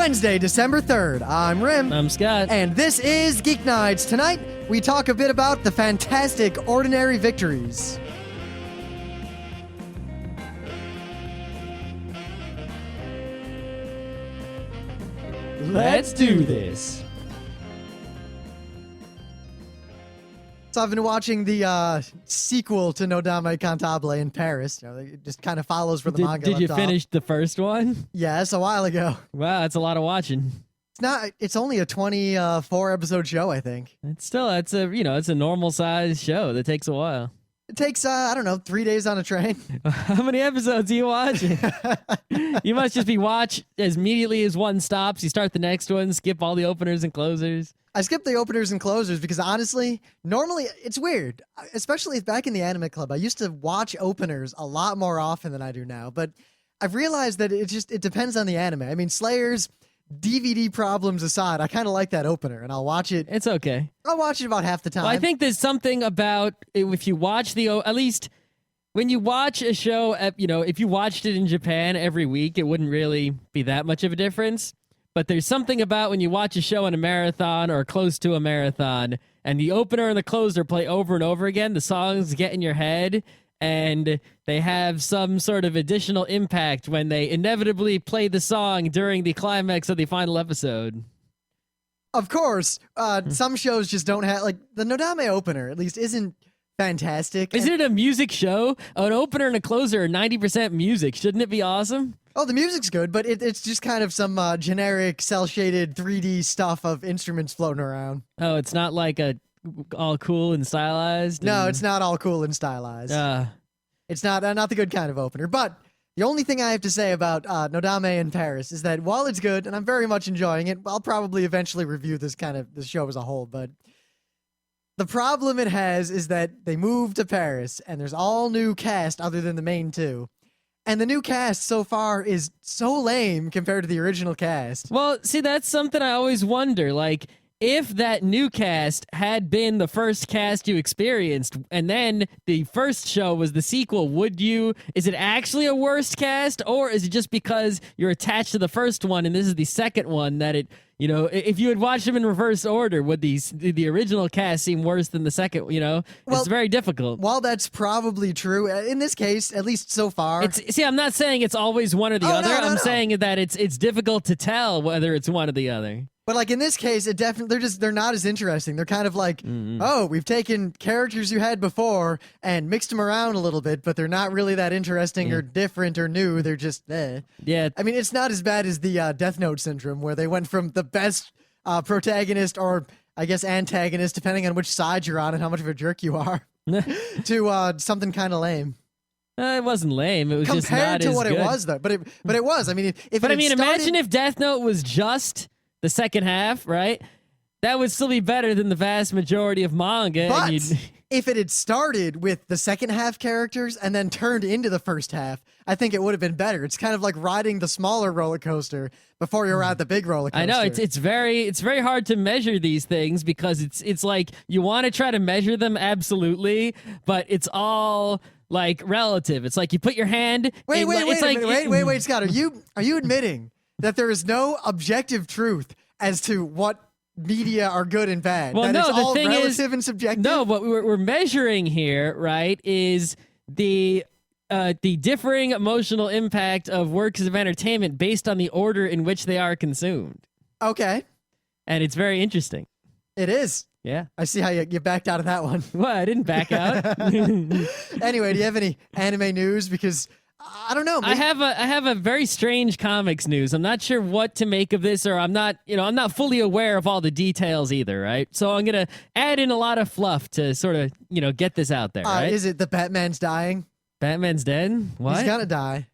Wednesday, December 3rd. I'm Rim. I'm Scott. And this is Geeknights. Tonight, we talk a bit about the fantastic Ordinary Victories. Let's do this. So I've been watching the sequel to No Dame Cantabile in Paris. You know, it just kind of follows where the manga Did you left finish the first one? Yes, a while ago. Wow, that's a lot of watching. It's only a 24 episode show, I think. It's a normal sized show that takes a while. It takes, 3 days on a train. How many episodes are you watching? You must just be watch as immediately as one stops. You start the next one, skip all the openers and closers. I skip the openers and closers because honestly, normally it's weird, especially back in the anime club. I used to watch openers a lot more often than I do now, but I've realized that it depends on the anime. I mean, Slayer's DVD problems aside, I kind of like that opener, and I'll watch it. It's okay. I'll watch it about half the time. Well, I think there's something about if you watch at least when you watch a show, if you watched it in Japan every week, it wouldn't really be that much of a difference. But there's something about when you watch a show in a marathon or close to a marathon, and the opener and the closer play over and over again, the songs get in your head, and they have some sort of additional impact when they inevitably play the song during the climax of the final episode. Of course, some shows just don't have, like, the Nodame opener, at least, isn't fantastic. Isn't it a music show? An opener and a closer are 90% music. Shouldn't it be awesome? Oh, the music's good, but it's just kind of some generic cel-shaded 3D stuff of instruments floating around. Oh, it's not like all cool and stylized? No, it's not all cool and stylized. It's not the good kind of opener. But the only thing I have to say about Nodame in Paris is that while it's good, and I'm very much enjoying it, I'll probably eventually review this show as a whole, but the problem it has is that they moved to Paris, and there's all new cast other than the main two. And the new cast so far is so lame compared to the original cast. Well, see, that's something I always wonder. Like, if that new cast had been the first cast you experienced, and then the first show was the sequel, is it actually a worse cast, or is it just because you're attached to the first one and this is the second one that if you had watched them in reverse order, would the original cast seem worse than the second, Well, it's very difficult. While that's probably true, in this case, at least so far. I'm not saying it's always one or the other. I'm saying that it's difficult to tell whether it's one or the other. But like in this case, they're not as interesting. They're kind of like, oh, we've taken characters you had before and mixed them around a little bit, but they're not really that interesting or different or new. They're just Yeah. I mean, it's not as bad as the Death Note syndrome, where they went from the best protagonist or I guess antagonist, depending on which side you're on and how much of a jerk you are, to something kind of lame. It wasn't lame. It was just not compared to what as good. It was though. But it was. I mean, imagine if Death Note was just the second half, right? That would still be better than the vast majority of manga. But if it had started with the second half characters and then turned into the first half, I think it would have been better. It's kind of like riding the smaller roller coaster before you're at the big roller coaster. I know it's very hard to measure these things because it's like you want to try to measure them absolutely, but it's all like relative. It's like you put your hand. Wait, Scott, are you admitting that there is no objective truth as to what media are good and bad? Well, that no, it's the all thing relative and subjective? No, what we're measuring here, right, is the differing emotional impact of works of entertainment based on the order in which they are consumed. Okay. And it's very interesting. It is. Yeah. I see how you backed out of that one. Well, I didn't back out. Anyway, do you have any anime news? Because I don't know. I have a very strange comics news. I'm not sure what to make of this, or I'm not fully aware of all the details either, right? So I'm gonna add in a lot of fluff to sort of get this out there. Right? Is it the Batman's dying? Batman's dead? What? He's gonna die.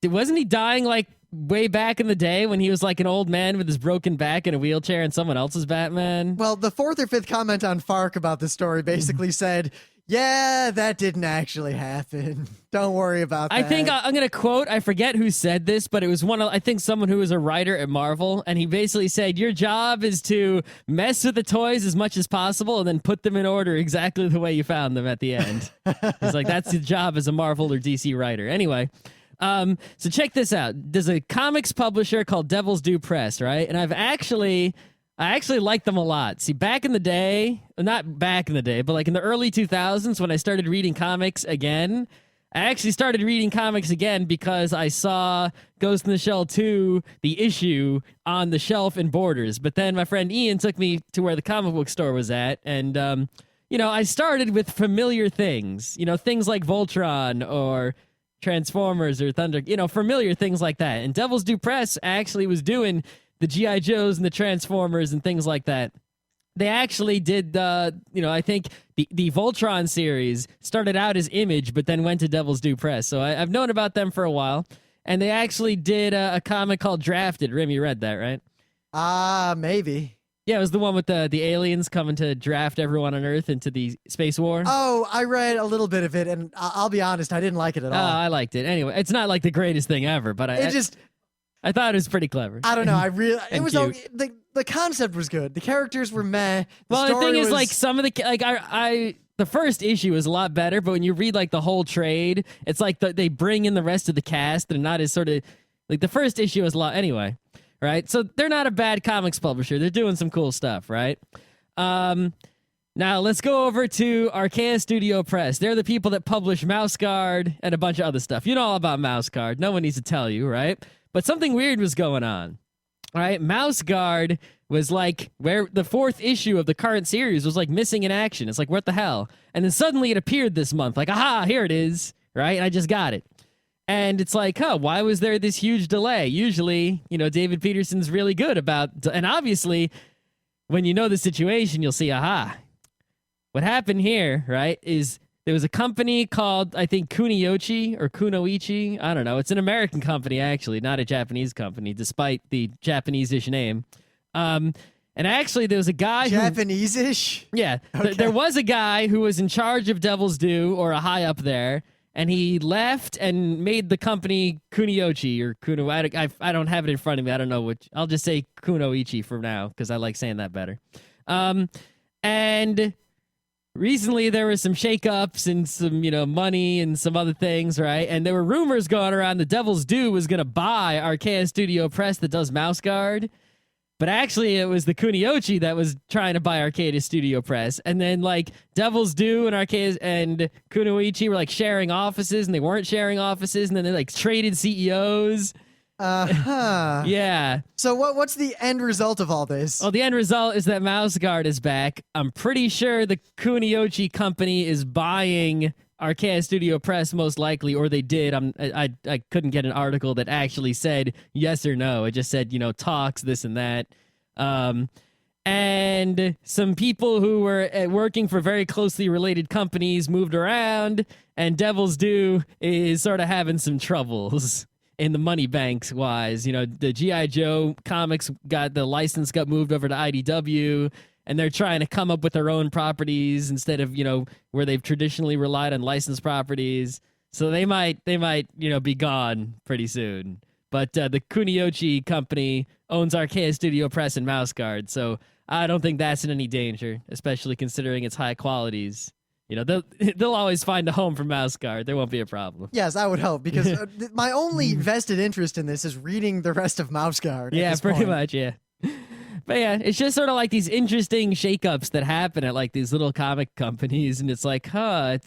Wasn't he dying like way back in the day when he was like an old man with his broken back in a wheelchair and someone else's Batman? Well, the fourth or fifth comment on Fark about this story basically said, yeah, that didn't actually happen. Don't worry about that. I think I'm going to quote, I forget who said this, but it was someone who was a writer at Marvel, and he basically said, your job is to mess with the toys as much as possible and then put them in order exactly the way you found them at the end. It's like, that's the job as a Marvel or DC writer. Anyway, So check this out. There's a comics publisher called Devil's Due Press, right? And I actually like them a lot. See, back in the day, not back in the day, but like in the early 2000s when I started reading comics again, I actually started reading comics again because I saw Ghost in the Shell 2, the issue, on the shelf in Borders. But then my friend Ian took me to where the comic book store was at, and, I started with familiar things, things like Voltron or Transformers or Thunder, familiar things like that. And Devil's Due Press actually was doing the G.I. Joes and the Transformers and things like that. They actually did, I think the Voltron series started out as Image, but then went to Devil's Due Press. So I've known about them for a while. And they actually did a comic called Drafted. Rim, you read that, right? Maybe. Yeah, it was the one with the aliens coming to draft everyone on Earth into the space war. Oh, I read a little bit of it, and I'll be honest, I didn't like it at all. I liked it. Anyway, it's not like the greatest thing ever, but I thought it was pretty clever. I don't know. It was okay. The concept was good. The characters were meh. The thing is, like, some of the the first issue is a lot better, but when you read like the whole trade, it's like they bring in the rest of the cast. They're not as sort of like the first issue is a lot anyway, right? So they're not a bad comics publisher. They're doing some cool stuff, right? Now let's go over to Archaea Studio Press. They're the people that publish Mouse Guard and a bunch of other stuff. You know all about Mouse Guard. No one needs to tell you, right? But something weird was going on. All right, Mouse Guard was like where the fourth issue of the current series was like missing in action. It's like, what the hell? And then suddenly it appeared this month. Like, aha, here it is, right? And I just got it. And it's like, why was there this huge delay? Usually, David Peterson's really good about, and obviously, when you know the situation, you'll see, aha. What happened here, right, is there was a company called, I think, Kuniyoshi or Kunoichi. I don't know. It's an American company, actually, not a Japanese company, despite the Japanese-ish name. And actually, there was a guy Japanese-ish? Yeah. Okay. There was a guy who was in charge of Devil's Due, or a high up there, and he left and made the company Kuniyoshi or Kuno. I don't have it in front of me. I don't know which. I'll just say Kunoichi for now, because I like saying that better. And recently, there were some shakeups and some, money and some other things, right? And there were rumors going around the Devil's Due was going to buy Archaea Studio Press that does Mouse Guard. But actually, it was the Kuniyoshi that was trying to buy Archaea Studio Press. And then, like, Devil's Due and Archaea and Kunoichi were, like, sharing offices, and they weren't sharing offices. And then they, like, traded CEOs. Uh-huh. Yeah. So what's the end result of all this? Well, the end result is that Mouse Guard is back. I'm pretty sure the Kuniyoshi company is buying Archaea Studio Press, most likely, or they did. I couldn't get an article that actually said yes or no. It just said, talks, this and that. And some people who were working for very closely related companies moved around, and Devil's Due is sort of having some troubles in the money banks wise. The G.I. Joe comics got moved over to IDW, and they're trying to come up with their own properties instead of, where they've traditionally relied on licensed properties. So they might, be gone pretty soon. But the Kuniyoshi company owns Archaea Studio Press and Mouse Guard, so I don't think that's in any danger, especially considering its high qualities. They'll always find a home for Mouse Guard. There won't be a problem. Yes, I would hope, because my only vested interest in this is reading the rest of Mouse Guard. Yeah, pretty much, yeah. But yeah, it's just sort of like these interesting shakeups that happen at like these little comic companies, and it's like,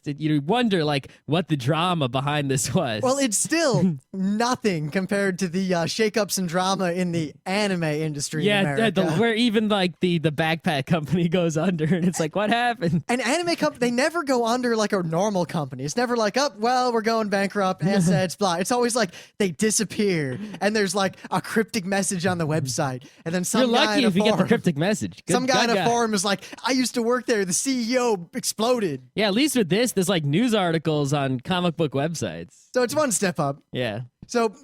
you wonder like what the drama behind this was. Well, it's still nothing compared to the shakeups and drama in the anime industry in America. Where even like the backpack company goes under, and it's like, what happened? An anime company, they never go under like a normal company. It's never like, we're going bankrupt, assets, blah. It's always like they disappear, and there's like a cryptic message on the website, and then some You're guy lucky if you get the cryptic message. Some guy in a forum is like, I used to work there. The CEO exploded. Yeah, at least with this, there's like news articles on comic book websites. So it's one step up. Yeah. So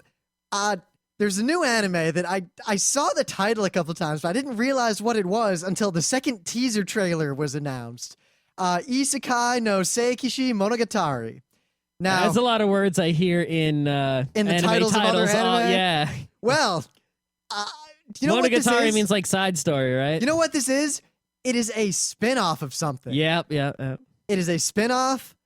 there's a new anime that I saw the title a couple times, but I didn't realize what it was until the second teaser trailer was announced. Isekai no Seikishi Monogatari. Now, that's a lot of words I hear in the titles of other anime. Yeah. Well, you know what this is? Monogatari means like side story, right? You know what this is? It is a spin-off of something. Yep. It is a spin-off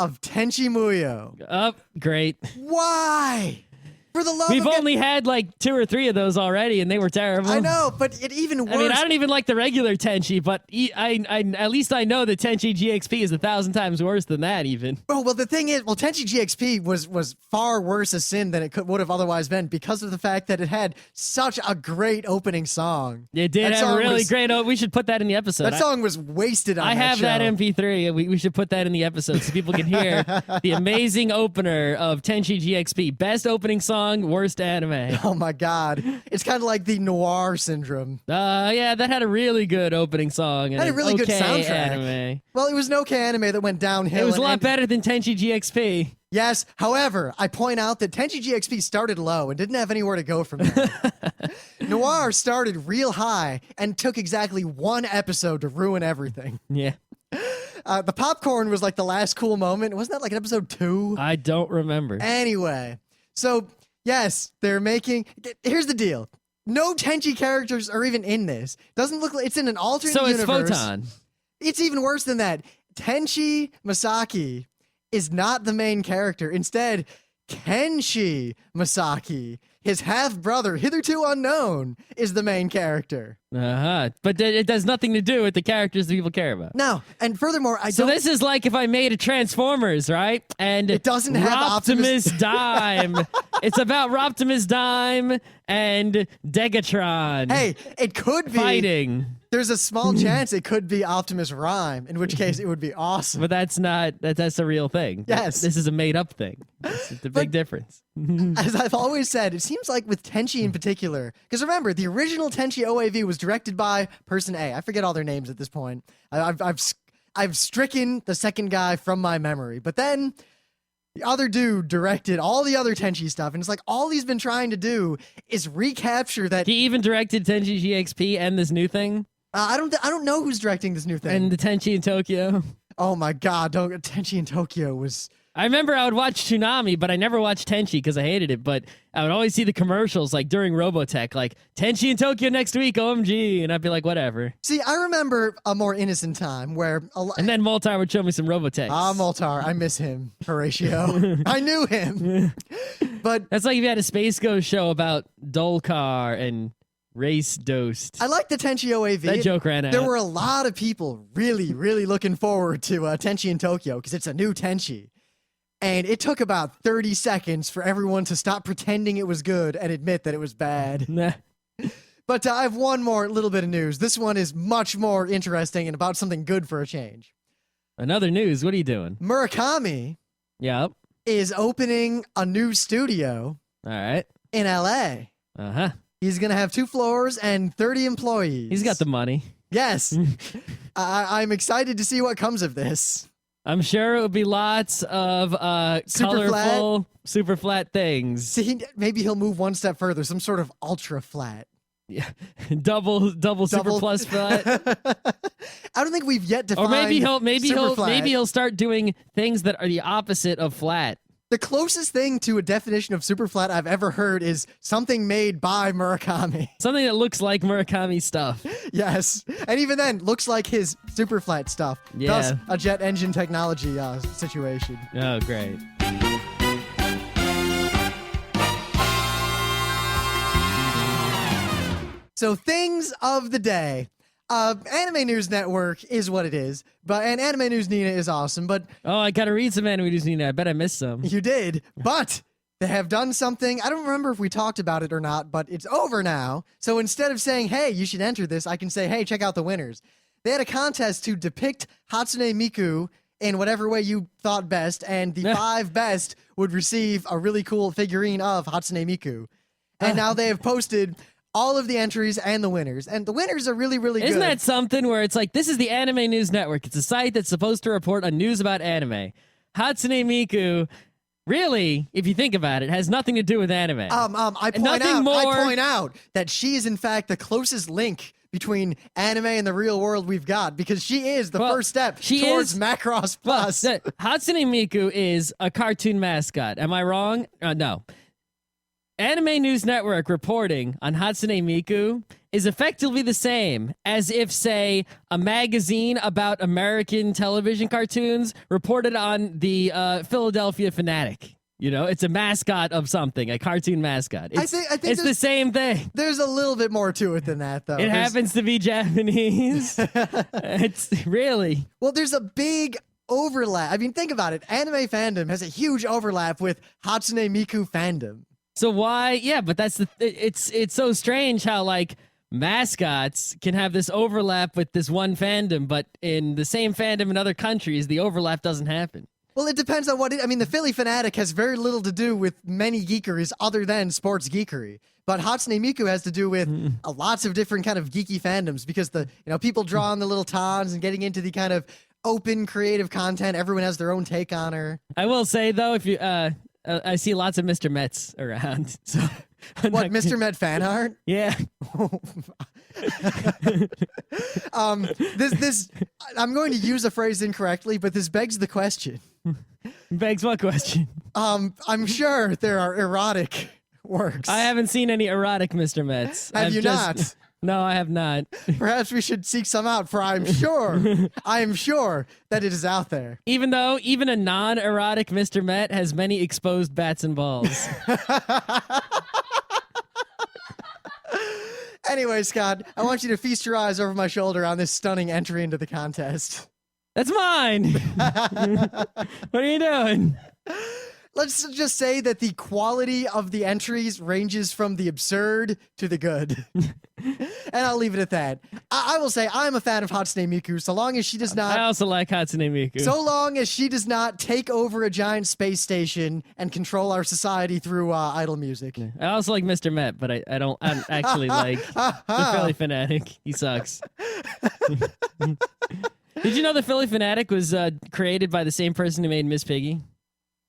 of Tenchi Muyo. Oh, great. Why? For the love We've of only had like 2 or 3 of those already, and they were terrible. I know, but it even worse. I mean, I don't even like the regular Tenchi, but I at least I know that Tenchi GXP is 1,000 times worse than that even. Oh, well, the thing is, Tenchi GXP was far worse a sin than it would have otherwise been because of the fact that it had such a great opening song. It did have a really great. We should put that in the episode. That song was wasted on I that have show. that MP3. We should put that in the episode so people can hear the amazing opener of Tenchi GXP. Best opening song, worst anime. Oh my god. It's kind of like the noir syndrome. Yeah, that had a really good opening song. And Had a really good okay soundtrack. Anime. Well, it was an okay anime that went downhill. It was a lot better than Tenchi GXP. Yes, however, I point out that Tenchi GXP started low and didn't have anywhere to go from there. Noir started real high and took exactly 1 episode to ruin everything. Yeah. The popcorn was like the last cool moment. Wasn't that like episode 2? I don't remember. Anyway, so yes, they're making. Here's the deal: no Tenchi characters are even in this. Doesn't look like it's in an alternate So it's universe. Photon. It's even worse than that. Tenchi Masaki is not the main character. Instead, Kenshi Masaki, his half-brother, hitherto unknown, is the main character. But it does nothing to do with the characters that people care about. No, and furthermore, So this is like if I made a Transformers, right? And It doesn't have Optimus Dime. It's about Optimus Dime and Degatron. Hey, it could be fighting. There's a small chance it could be Optimus Rhyme, in which case it would be awesome. But that's not that's a real thing. Yes. This is a made up thing. It's the big difference. As I've always said, it seems like with Tenchi in particular, because remember, the original Tenchi OAV was directed by Person A. I forget all their names at this point. I've stricken the second guy from my memory. But then the other dude directed all the other Tenchi stuff, and it's like all he's been trying to do is recapture that. He even directed Tenchi GXP and this new thing. I don't know who's directing this new thing. And the Tenchi in Tokyo. Oh my god, Tenchi in Tokyo was. I remember I would watch Toonami, but I never watched Tenchi because I hated it. But I would always see the commercials like during Robotech, like Tenchi in Tokyo next week, OMG, and I'd be like, whatever. See, I remember a more innocent time where and then Moltar would show me some Robotechs. Moltar, I miss him, Horatio. I knew him. But that's like if you had a Space Ghost show about Dolcar and Race Dosed. I like the Tenchi OAV. That joke ran out. There were a lot of people really, really looking forward to Tenchi in Tokyo because it's a new Tenchi. And it took about 30 seconds for everyone to stop pretending it was good and admit that it was bad. Nah. But I have one more little bit of news. This one is much more interesting and about something good for a change. Another news. What are you doing? Murakami Yep. is opening a new studio All right. in LA. Uh-huh. He's going to have 2 floors and 30 employees. He's got the money. Yes. I'm excited to see what comes of this. I'm sure it would be lots of Super colorful, super flat things. See, maybe he'll move one step further, some sort of ultra flat. Yeah. double super plus flat. I don't think we've yet defined. Or maybe super he'll start doing things that are the opposite of flat. The closest thing to a definition of super flat I've ever heard is something made by Murakami. Something that looks like Murakami stuff. Yes. And even then, looks like his super flat stuff. Yeah. Thus, a jet engine technology situation. Oh, great. So, things of the day. Anime News Network is what it is, and Anime News Nina is awesome, but Oh, I gotta read some Anime News Nina. I bet I missed some. you did, but they have done something. I don't remember if we talked about it or not, but it's over now. So instead of saying, hey, you should enter this, I can say, hey, check out the winners. They had a contest to depict Hatsune Miku in whatever way you thought best, and the 5 best would receive a really cool figurine of Hatsune Miku. And now they have posted all of the entries and the winners. And the winners are really, really good. Isn't that something where it's like, this is the Anime News Network. It's a site that's supposed to report on news about anime. Hatsune Miku, really, if you think about it, has nothing to do with anime. I point out that she is in fact the closest link between anime and the real world we've got, because she is the first step towards Macross Plus. Hatsune Miku is a cartoon mascot. Am I wrong? No. Anime News Network reporting on Hatsune Miku is effectively the same as if, say, a magazine about American television cartoons reported on the Philadelphia Fanatic. You know, it's a mascot of something, a cartoon mascot. I think it's the same thing. There's a little bit more to it than that, though. It happens to be Japanese. It's really... Well, there's a big overlap. I mean, think about it. Anime fandom has a huge overlap with Hatsune Miku fandom. So why? Yeah, but that's it's so strange how, like, mascots can have this overlap with this one fandom, but in the same fandom in other countries, the overlap doesn't happen. Well, it depends on what I mean, the Philly Fanatic has very little to do with many geekeries other than sports geekery. But Hatsune Miku has to do with lots of different kind of geeky fandoms because people draw on the little tons and getting into the kind of open creative content. Everyone has their own take on her. I will say, though, if you I see lots of Mr. Mets around. So what, Mr. Met fan art? Yeah. This I'm going to use a phrase incorrectly, but this begs the question. Begs what question? I'm sure there are erotic works. I haven't seen any erotic Mr. Mets. Have you not? No, I have not. Perhaps we should seek some out, for I am sure that it is out there. Even though even a non-erotic Mr. Met has many exposed bats and balls. Anyway, Scott, I want you to feast your eyes over my shoulder on this stunning entry into the contest. That's mine. What are you doing? Let's just say that the quality of the entries ranges from the absurd to the good. And I'll leave it at that. I will say I'm a fan of Hatsune Miku so long as she does not... I also like Hatsune Miku. So long as she does not take over a giant space station and control our society through idle music. I also like Mr. Met, but I don't actually like the Philly Fanatic. He sucks. Did you know the Philly Fanatic was created by the same person who made Miss Piggy?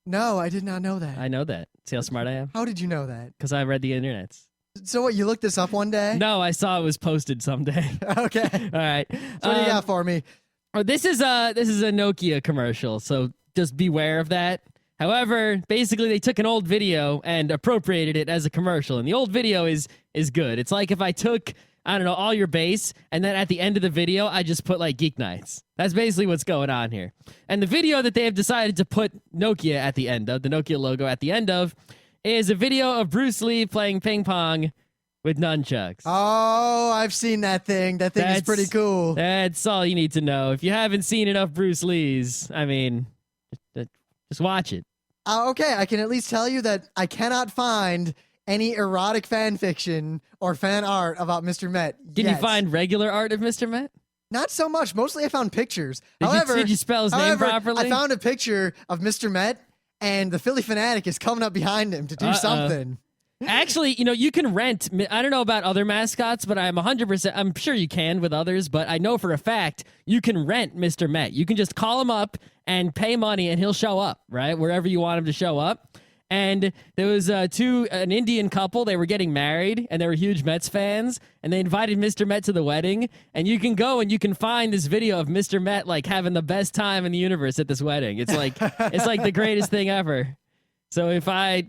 No, I did not know that. I know that. See how smart I am? How did you know that? Because I read the internet. So what, you looked this up one day? No, I saw it was posted someday. Okay. All right. So what do you got for me? Oh, this is a Nokia commercial, so just beware of that. However, basically they took an old video and appropriated it as a commercial, and the old video is good. It's like if I took, I don't know, all your bass, and then at the end of the video, I just put, like, Geeknights. That's basically what's going on here. And the video that they have decided to put Nokia at the end of, the Nokia logo at the end of, is a video of Bruce Lee playing ping pong with nunchucks. Oh, I've seen that thing. That thing is pretty cool. That's all you need to know. If you haven't seen enough Bruce Lees, I mean, just watch it. Okay, I can at least tell you that I cannot find any erotic fan fiction or fan art about Mr. Met. Can you find regular art of Mr. Met? Not so much. Mostly I found pictures. Did you spell his name properly? I found a picture of Mr. Met, and the Philly Fanatic is coming up behind him to do something. Actually, you can rent. I don't know about other mascots, but I'm 100%. I'm sure you can with others, but I know for a fact you can rent Mr. Met. You can just call him up and pay money, and he'll show up, right? Wherever you want him to show up. And there was an Indian couple. They were getting married, and they were huge Mets fans. And they invited Mr. Met to the wedding. And you can go and you can find this video of Mr. Met like having the best time in the universe at this wedding. It's like the greatest thing ever. So if I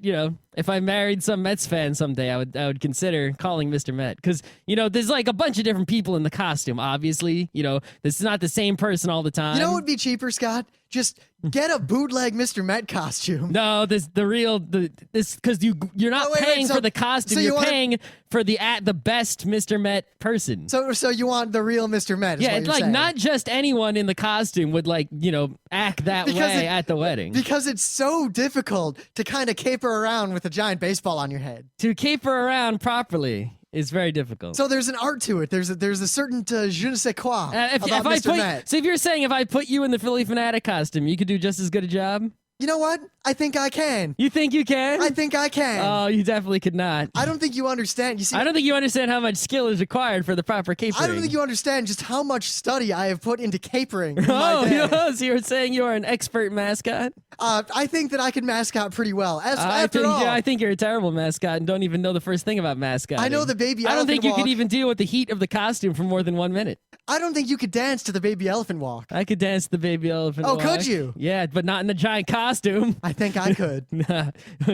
married some Mets fan someday, I would consider calling Mr. Met, because there's like a bunch of different people in the costume. Obviously, this is not the same person all the time. You know what would be cheaper, Scott? Just get a bootleg Mr. Met costume. No, because you're not paying for the costume. You're paying for the best Mr. Met person. So you want the real Mr. Met? Yeah, it's like saying. Not just anyone in the costume would act that way at the wedding. Because it's so difficult to kind of caper around with a giant baseball on your head. To caper around properly is very difficult. So there's an art to it. There's a certain je ne sais quoi about Mr. Met. So if you're saying if I put you in the Philly Fanatic costume, you could do just as good a job? You know what? I think I can. You think you can? I think I can. Oh, you definitely could not. I don't think you understand. You see, I don't think you understand how much skill is required for the proper capering. I don't think you understand just how much study I have put into capering. So you're saying you are an expert mascot? I think that I can mascot pretty well. I think you're a terrible mascot and don't even know the first thing about mascot. I know the baby elephant I don't think walk. You could even deal with the heat of the costume for more than 1 minute. I don't think you could dance to the baby elephant walk. I could dance to the baby elephant walk. Oh, could you? Yeah, but not in the giant costume. costume. I think I could.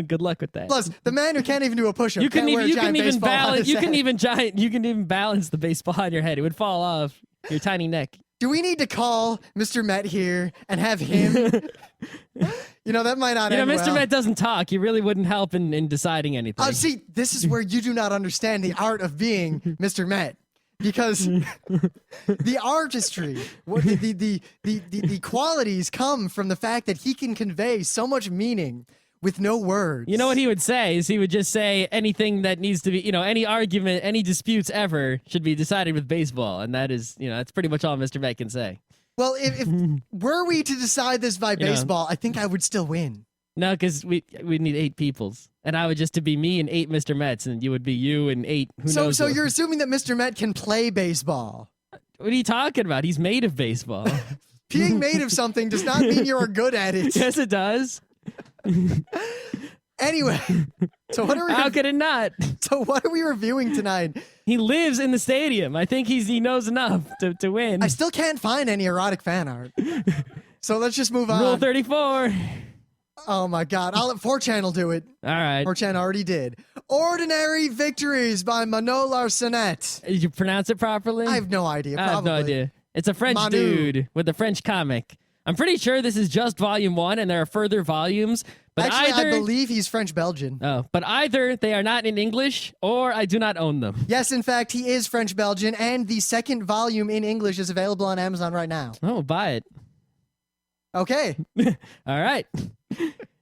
Good luck with that. Plus, the man who can't even do a push-up You can't can wear a giant baseball on his head. You can even balance the baseball on your head. It would fall off your tiny neck. Do we need to call Mr. Met here and have him? That might not end Mr. well. Met doesn't talk. He really wouldn't help in deciding anything. See, this is where you do not understand the art of being Mr. Met. Because the artistry, the qualities come from the fact that he can convey so much meaning with no words. You know what he would say is he would just say anything that needs to be, any argument, any disputes ever should be decided with baseball. And that is, that's pretty much all Mr. Met can say. Well, if were we to decide this by baseball, I think I would still win. No, because we need 8 peoples. And I would just to be me and 8 Mr. Mets, and you would be you and 8 who knows. So you're assuming that Mr. Met can play baseball. What are you talking about? He's made of baseball. Being made of something does not mean you're good at it. Yes, it does. Anyway, so what are we? How could it not? So what are we reviewing tonight? He lives in the stadium. I think he knows enough to win. I still can't find any erotic fan art. So let's just move on. Rule 34. Oh my God! I'll let 4chan will do it. All right. 4chan already did. Ordinary Victories by Manu Larcenet. Did you pronounce it properly? I have no idea. Probably. I have no idea. It's a French dude with a French comic. I'm pretty sure this is just volume 1, and there are further volumes. But Actually, I believe he's French-Belgian. Oh, but either they are not in English, or I do not own them. Yes, in fact, he is French-Belgian, and the second volume in English is available on Amazon right now. Oh, buy it. Okay. All right.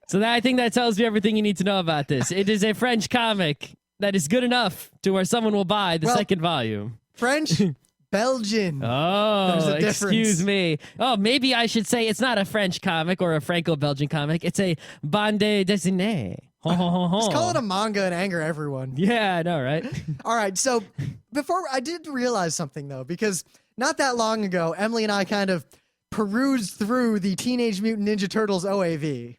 So I think that tells you everything you need to know about this. It is a French comic that is good enough to where someone will buy the second volume. French-Belgian. Oh, excuse me. Oh, maybe I should say it's not a French comic or a Franco-Belgian comic. It's a bande dessinée. Just call it a manga and anger everyone. Yeah, I know, right? All right, so I did realize something, though, because not that long ago, Emily and I kind of perused through the Teenage Mutant Ninja Turtles OAV.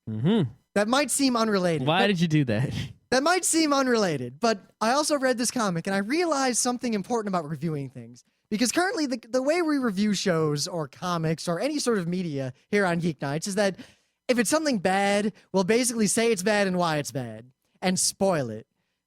Mm-hmm. That might seem unrelated. Why did you do that? That might seem unrelated, but I also read this comic and I realized something important about reviewing things. Because currently, the way we review shows or comics or any sort of media here on Geeknights is that if it's something bad, we'll basically say it's bad and why it's bad and spoil it.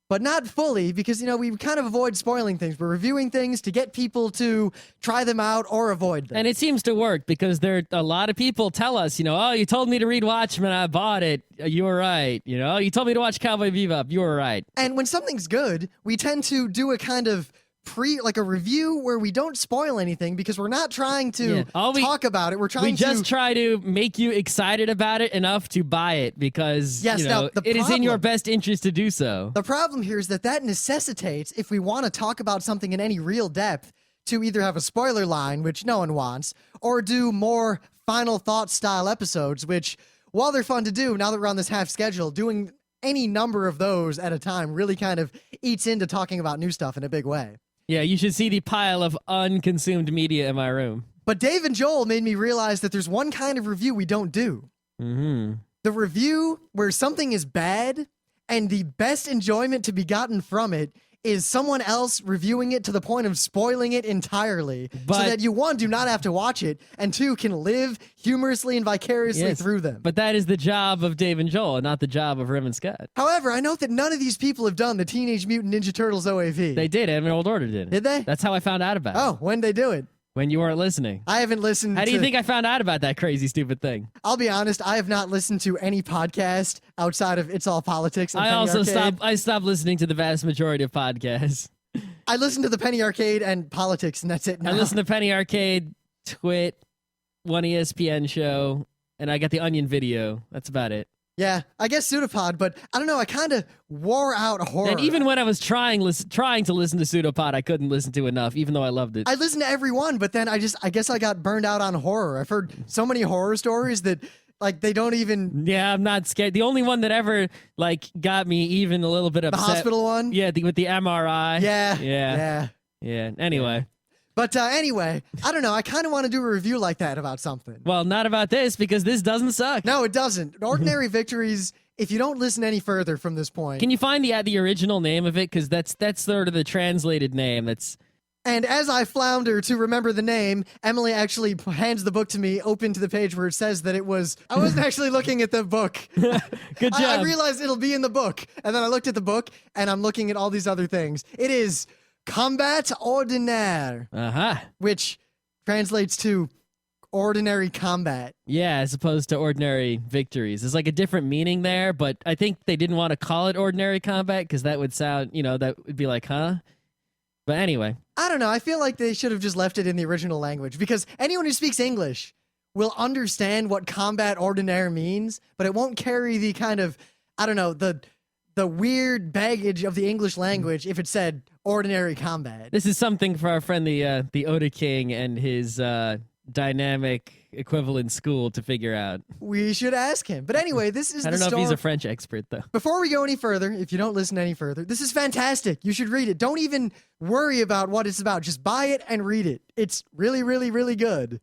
But not fully, because, we kind of avoid spoiling things. We're reviewing things to get people to try them out or avoid them. And it seems to work because a lot of people tell us, oh, you told me to read Watchmen, I bought it. You were right. You told me to watch Cowboy Bebop. You were right. And when something's good, we tend to do a kind of a review where we don't spoil anything because we're not trying to talk about it. We just try to make you excited about it enough to buy it because it is in your best interest to do so. The problem here is that necessitates, if we want to talk about something in any real depth, to either have a spoiler line, which no one wants, or do more final thought style episodes, which, while they're fun to do, now that we're on this half schedule, doing any number of those at a time really kind of eats into talking about new stuff in a big way. Yeah, you should see the pile of unconsumed media in my room. But Dave and Joel made me realize that there's one kind of review we don't do. Mm-hmm. The review where something is bad and the best enjoyment to be gotten from it is someone else reviewing it to the point of spoiling it entirely so that you, 1, do not have to watch it, and 2, can live humorously and vicariously through them. But that is the job of Dave and Joel, not the job of Rim and Scott. However, I note that none of these people have done the Teenage Mutant Ninja Turtles OAV. They did. Old Order did. Did they? That's how I found out about it. Oh, when did they do it? When you weren't listening. I haven't listened How do you think I found out about that crazy, stupid thing? I'll be honest, I have not listened to any podcast outside of It's All Politics and I stopped listening to the vast majority of podcasts. I listened to the Penny Arcade and Politics, and that's it now. I listened to Penny Arcade, Twit, one ESPN show, and I got the Onion video. That's about it. Yeah, I guess Pseudopod, but I don't know, I kind of wore out horror. And even when I was trying to listen to Pseudopod, I couldn't listen to enough, even though I loved it. I listened to every one, but then I guess I got burned out on horror. I've heard so many horror stories that, they don't even... Yeah, I'm not scared. The only one that ever, got me even a little bit upset... The hospital one? Yeah, with the MRI. Yeah. Anyway. But anyway, I don't know. I kind of want to do a review like that about something. Well, not about this, because this doesn't suck. No, it doesn't. Ordinary Victories, if you don't listen any further from this point... Can you find the original name of it? Because that's sort of the translated name. That's And as I flounder to remember the name, Emily actually hands the book to me, open to the page where it says that it was. I wasn't actually looking at the book. Good job. I realized it'll be in the book. And then I looked at the book, and I'm looking at all these other things. It is Combat Ordinaire, which translates to ordinary combat. Yeah, as opposed to ordinary victories. There's like a different meaning there, but I think they didn't want to call it ordinary combat because that would sound, that would be like, huh? But anyway. I don't know. I feel like they should have just left it in the original language because anyone who speaks English will understand what combat ordinaire means, but it won't carry the kind of, I don't know, the weird baggage of the English language if it said ordinary combat. This is something for our friend the Oda King and his dynamic equivalent school to figure out. We should ask him. But anyway, this is I don't know if he's a French expert, though. Before we go any further, if you don't listen any further, this is fantastic. You should read it. Don't even worry about what it's about. Just buy it and read it. It's really, really, really good.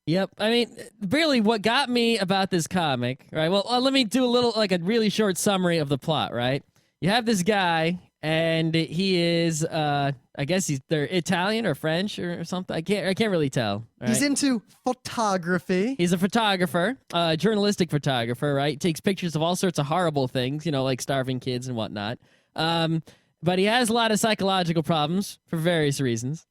Yep. I mean, really, what got me about this comic, right? Well, let me do a really short summary of the plot, right? You have this guy, and he is, I guess they're Italian or French or something. I can't really tell. Right? He's into photography. He's a photographer, journalistic photographer, right? Takes pictures of all sorts of horrible things, like starving kids and whatnot. But he has a lot of psychological problems for various reasons.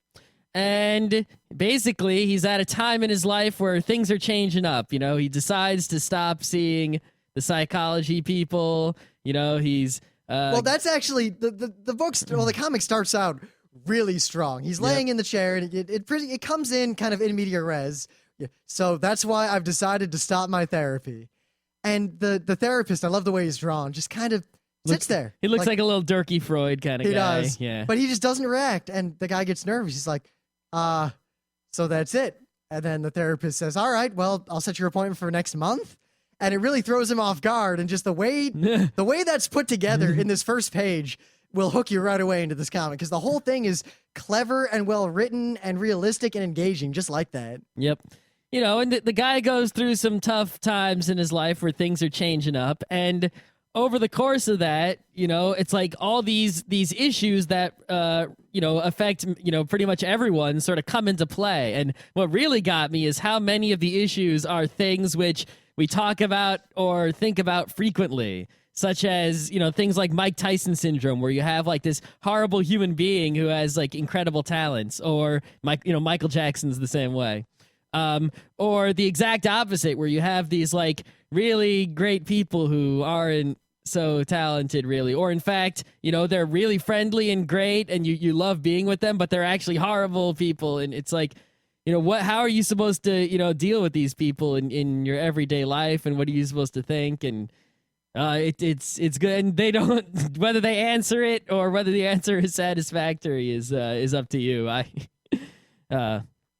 And basically, he's at a time in his life where things are changing up. He decides to stop seeing the psychology people. He's... well, that's actually the comic starts out really strong. He's laying in the chair, and it comes in kind of in media res. Yeah. So that's why I've decided to stop my therapy. And the therapist, I love the way he's drawn, just kind of sits there. He looks like a little Durkee Freud kind of guy. He does. Yeah. But he just doesn't react, and the guy gets nervous. He's like, so that's it. And then the therapist says, all right, well, I'll set your appointment for next month. And it really throws him off guard. And just the way that's put together in this first page will hook you right away into this comic. Because the whole thing is clever and well written and realistic and engaging, just like that. Yep. And the guy goes through some tough times in his life where things are changing up. And over the course of that, it's like all these issues that, affect, pretty much everyone sort of come into play. And what really got me is how many of the issues are things which we talk about or think about frequently, such as, things like Mike Tyson syndrome, where you have like this horrible human being who has like incredible talents, or Michael Jackson's the same way. Or the exact opposite, where you have these like really great people who aren't so talented, really, or in fact, they're really friendly and great, and you love being with them, but they're actually horrible people, and it's like, how are you supposed to deal with these people in your everyday life, and what are you supposed to think? And it's good, and they don't whether they answer it or whether the answer is satisfactory is up to you.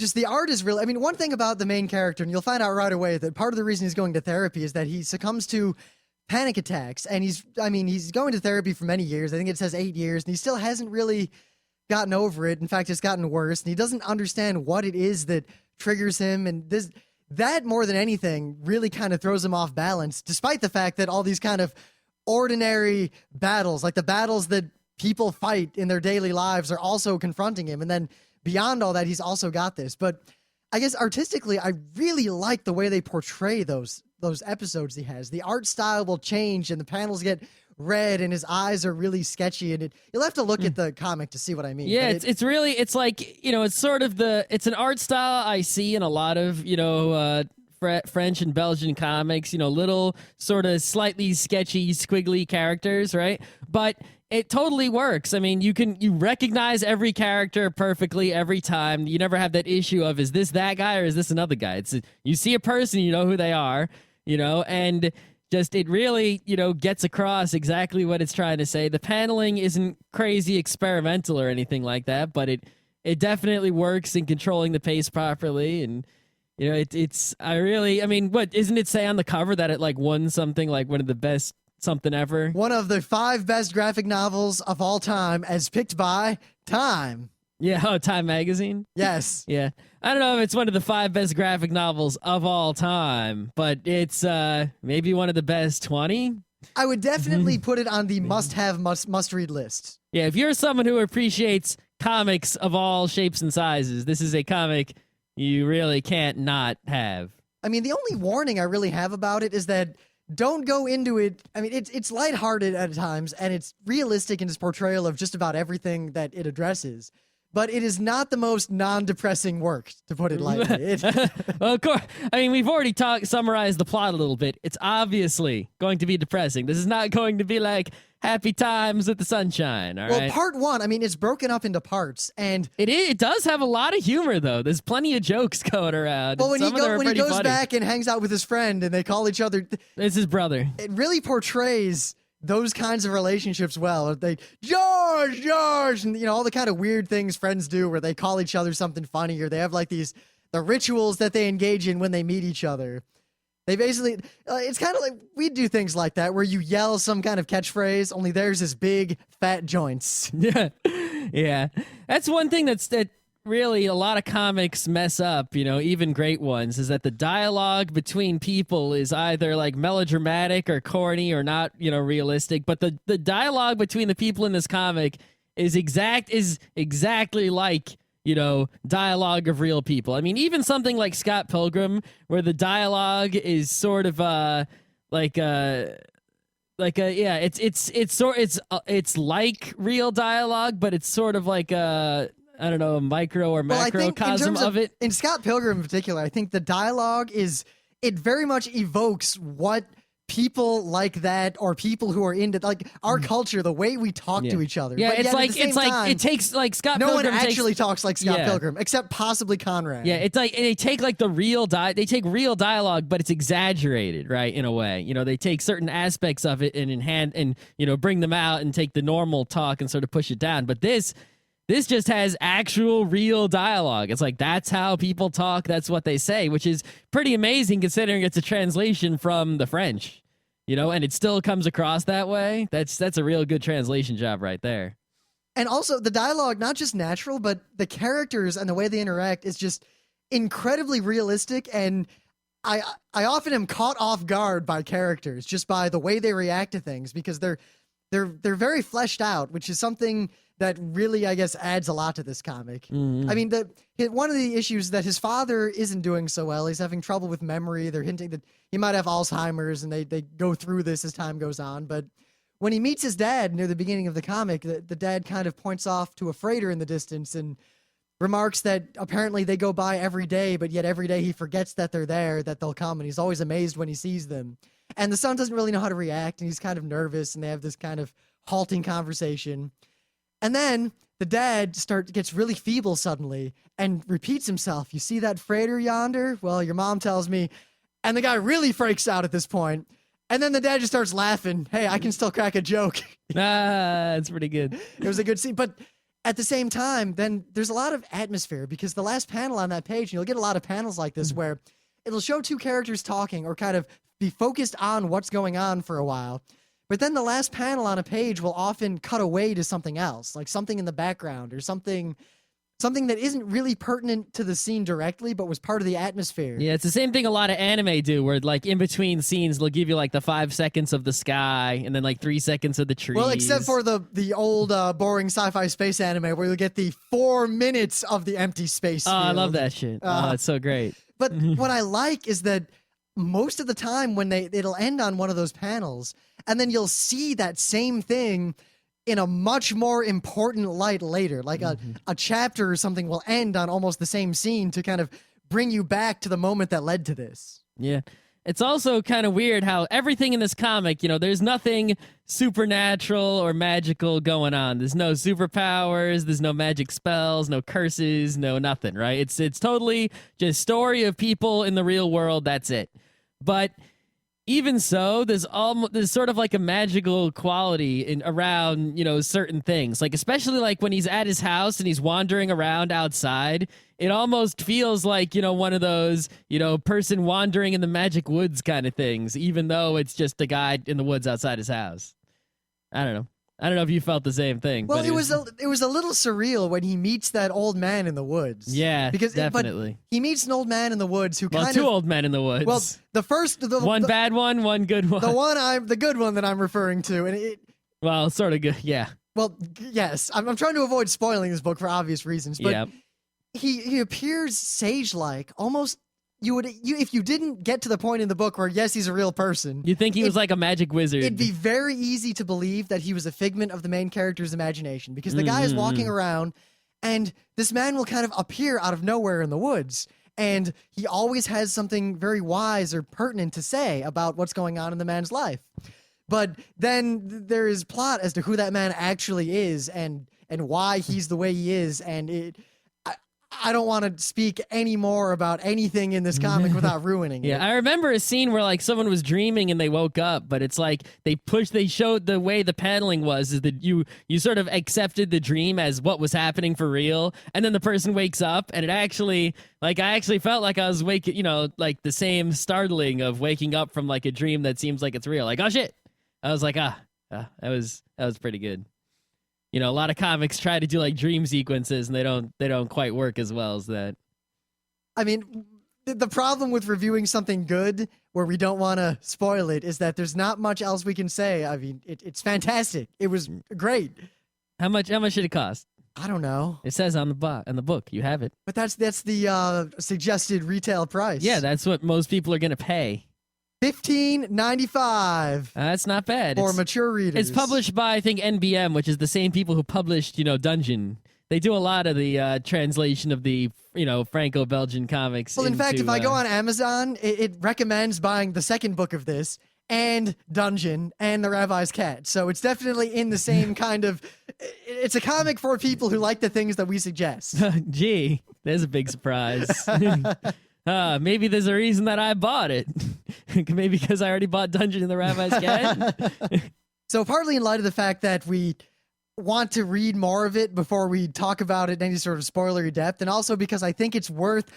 Just the art is really, one thing about the main character, and you'll find out right away that part of the reason he's going to therapy is that he succumbs to panic attacks. And he's going to therapy for many years. I think it says 8 years, and he still hasn't really gotten over it. In fact, it's gotten worse, and he doesn't understand what it is that triggers him. And that more than anything really kind of throws him off balance, despite the fact that all these kind of ordinary battles, like the battles that people fight in their daily lives, are also confronting him. And then beyond all that, he's also got this. But I guess artistically, I really like the way they portray those episodes he has. The art style will change, and the panels get red, and his eyes are really sketchy. And you'll have to look at the comic to see what I mean. Yeah, it's really, it's like, it's sort of it's an art style I see in a lot of, French and Belgian comics, little sort of slightly sketchy, squiggly characters, right? But it totally works. You recognize every character perfectly every time. You never have that issue of, is this that guy or is this another guy? You see a person, you know who they are, and just it really, gets across exactly what it's trying to say. The paneling isn't crazy experimental or anything like that, but it definitely works in controlling the pace properly. And what isn't it say on the cover that it like won something like one of the best something ever? One of the 5 best graphic novels of all time, as picked by Time. Yeah, Time Magazine? Yes. Yeah. I don't know if it's one of the 5 best graphic novels of all time, but it's maybe one of the best 20. I would definitely put it on the must-have, must-read list. Yeah, if you're someone who appreciates comics of all shapes and sizes. This is a comic you really can't not have. I mean, the only warning I really have about it is that don't go into it. I mean, it's lighthearted at times, and it's realistic in its portrayal of just about everything that it addresses. But it is not the most non-depressing work, to put it lightly. Well, of course. I mean, we've already summarized the plot a little bit. It's obviously going to be depressing. This is not going to be like happy times with the sunshine, all right? Well, part one, I mean, it's broken up into parts, and it does have a lot of humor, though. There's plenty of jokes going around. Well, when he goes funny. back and hangs out with his friend, and they call each other, it's his brother. It really portrays those kinds of relationships well. They George, and all the kind of weird things friends do, where they call each other something funny, or they have like the rituals that they engage in when they meet each other. They basically, it's kind of like we do things like that, where you yell some kind of catchphrase, only theirs is big fat joints. Yeah. That's one thing that really a lot of comics mess up, even great ones, is that the dialogue between people is either like melodramatic or corny or not, realistic. But the dialogue between the people in this comic is exactly like, dialogue of real people. I mean, even something like Scott Pilgrim, where the dialogue is sort of it's like real dialogue, but it's sort of like I don't know, a micro or macrocosm of it. In Scott Pilgrim in particular, I think the dialogue it very much evokes what people like that, or people who are into like our culture, the way we talk to each other. Yeah, but it takes like Scott Pilgrim. No one actually talks like Scott Pilgrim, except possibly Conrad. Yeah, it's like they take like they take real dialogue, but it's exaggerated, right? In a way, they take certain aspects of it and bring them out and take the normal talk and sort of push it down. But this just has actual real dialogue. It's like, that's how people talk. That's what they say, which is pretty amazing considering it's a translation from the French, and it still comes across that way. That's a real good translation job right there. And also the dialogue, not just natural, but the characters and the way they interact is just incredibly realistic. And I often am caught off guard by characters just by the way they react to things, because they're very fleshed out, which is something that really, I guess, adds a lot to this comic. Mm-hmm. I mean, one of the issues is that his father isn't doing so well. He's having trouble with memory. They're hinting that he might have Alzheimer's, and they go through this as time goes on. But when he meets his dad near the beginning of the comic, the dad kind of points off to a freighter in the distance and remarks that apparently they go by every day, but yet every day he forgets that they're there, that they'll come, and he's always amazed when he sees them. And the son doesn't really know how to react, and he's kind of nervous, and they have this kind of halting conversation. And then the dad gets really feeble suddenly and repeats himself. You see that freighter yonder? Well, your mom tells me. And the guy really freaks out at this point. And then the dad just starts laughing. Hey, I can still crack a joke. That's pretty good. It was a good scene. But at the same time, then there's a lot of atmosphere, because the last panel on that page, and you'll get a lot of panels like this where it'll show two characters talking or kind of be focused on what's going on for a while. But then the last panel on a page will often cut away to something else, like something in the background or something that isn't really pertinent to the scene directly, but was part of the atmosphere. Yeah, it's the same thing a lot of anime do, where like in between scenes, they'll give you like the 5 seconds of the sky and then like 3 seconds of the trees. Well, except for the old boring sci-fi space anime where you'll get the 4 minutes of the empty space field. I love that shit. It's so great. But what I like is that most of the time when it'll end on one of those panels, and then you'll see that same thing in a much more important light later, like a chapter or something will end on almost the same scene to kind of bring you back to the moment that led to this. Yeah. It's also kind of weird how everything in this comic, there's nothing supernatural or magical going on. There's no superpowers, there's no magic spells, no curses, no nothing, right? It's totally just story of people in the real world, that's it. But even so, there's sort of like a magical quality around, certain things. Like, especially like when he's at his house and he's wandering around outside, it almost feels like, one of those, person wandering in the magic woods kind of things, even though it's just a guy in the woods outside his house. I don't know if you felt the same thing. Well, but it was a little surreal when he meets that old man in the woods. Yeah, definitely. But he meets an old man in the woods who two old men in the woods. Well, one bad one, one good one. The good one that I'm referring to, and well, sort of good. Yeah. Well, yes, I'm trying to avoid spoiling this book for obvious reasons, but he appears sage-like, almost. If you didn't get to the point in the book where, yes, he's a real person. You think he was like a magic wizard. It'd be very easy to believe that he was a figment of the main character's imagination, because the guy is walking around and this man will kind of appear out of nowhere in the woods. And he always has something very wise or pertinent to say about what's going on in the man's life. But then there is plot as to who that man actually is and why he's the way he is. And I don't want to speak any more about anything in this comic without ruining it. Yeah, I remember a scene where like someone was dreaming and they woke up, but it's like they showed the way the paneling was is that you sort of accepted the dream as what was happening for real, and then the person wakes up and it actually, like, I actually felt like I was waking, you know, like the same startling of waking up from like a dream that seems like it's real. Like, oh shit. I was like, that was pretty good. You know, a lot of comics try to do like dream sequences and they don't quite work as well as that. I mean, the problem with reviewing something good where we don't want to spoil it is that there's not much else we can say. I mean, it's fantastic. It was great. How much should it cost? I don't know. It says on the book. You have it. But that's the suggested retail price. Yeah, that's what most people are going to pay. $15.95. That's not bad. For mature readers. It's published by, I think, NBM, which is the same people who published, Dungeon. They do a lot of the translation of the, Franco-Belgian comics. Well, in fact, if I go on Amazon, it recommends buying the second book of this and Dungeon and The Rabbi's Cat. So it's definitely in the same kind of... It's a comic for people who like the things that we suggest. Gee, there's a big surprise. Maybe there's a reason that I bought it. Maybe because I already bought Dungeon and the Rabbi's Cat. So partly in light of the fact that we want to read more of it before we talk about it in any sort of spoilery depth, and also because I think it's worth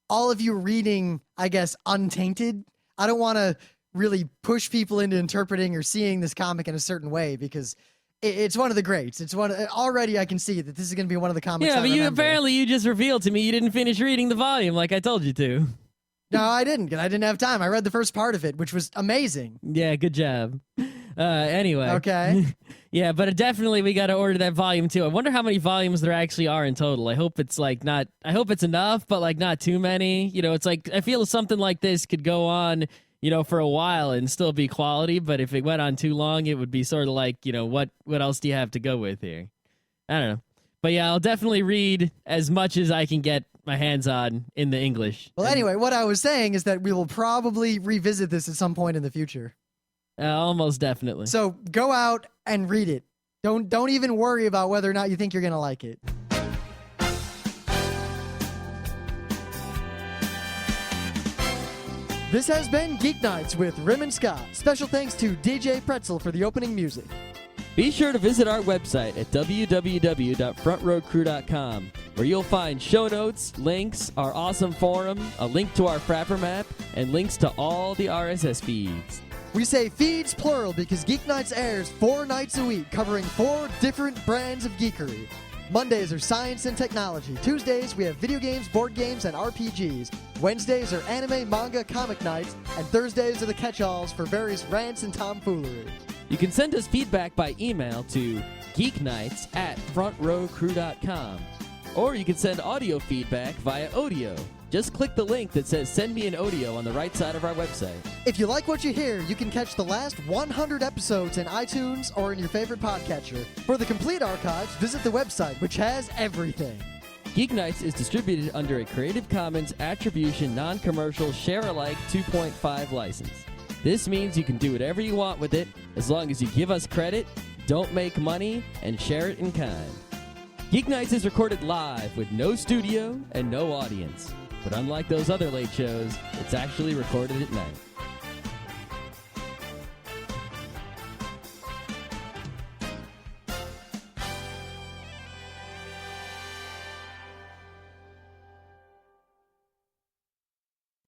all of you reading, I guess, untainted. I don't want to really push people into interpreting or seeing this comic in a certain way, because it's one of the greats. Already I can see that this is going to be one of the comics I remember. Apparently you just revealed to me you didn't finish reading the volume like I told you to. No, I didn't, because I didn't have time. I read the first part of it, which was amazing. Yeah, good job. Anyway. Okay. Yeah, but definitely we got to order that volume too. I wonder how many volumes there actually are in total. I hope it's I hope it's enough, but like not too many. It's like, I feel something like this could go on, for a while and still be quality, but if it went on too long, it would be sort of like, what else do you have to go with here? I don't know. But yeah, I'll definitely read as much as I can get my hands on in the English. Well, anyway, what I was saying is that we will probably revisit this at some point in the future. Almost definitely. So go out and read it. Don't even worry about whether or not you think you're going to like it. This has been Geeknights with Rim and Scott. Special thanks to DJ Pretzel for the opening music. Be sure to visit our website at www.frontrowcrew.com, where you'll find show notes, links, our awesome forum, a link to our Frapper map, and links to all the RSS feeds. We say feeds plural because Geeknights airs 4 nights a week, covering 4 different brands of geekery. Mondays are science and technology. Tuesdays, we have video games, board games, and RPGs. Wednesdays are anime, manga, comic nights. And Thursdays are the catch-alls for various rants and tomfoolery. You can send us feedback by email to geeknights@frontrowcrew.com. Or you can send audio feedback via audio. Just click the link that says Send Me an Audio on the right side of our website. If you like what you hear, you can catch the last 100 episodes in iTunes or in your favorite podcatcher. For the complete archives, visit the website, which has everything. Geeknights is distributed under a Creative Commons Attribution Non-Commercial Share-alike 2.5 license. This means you can do whatever you want with it, as long as you give us credit, don't make money, and share it in kind. Geeknights is recorded live with no studio and no audience. But unlike those other late shows, it's actually recorded at night.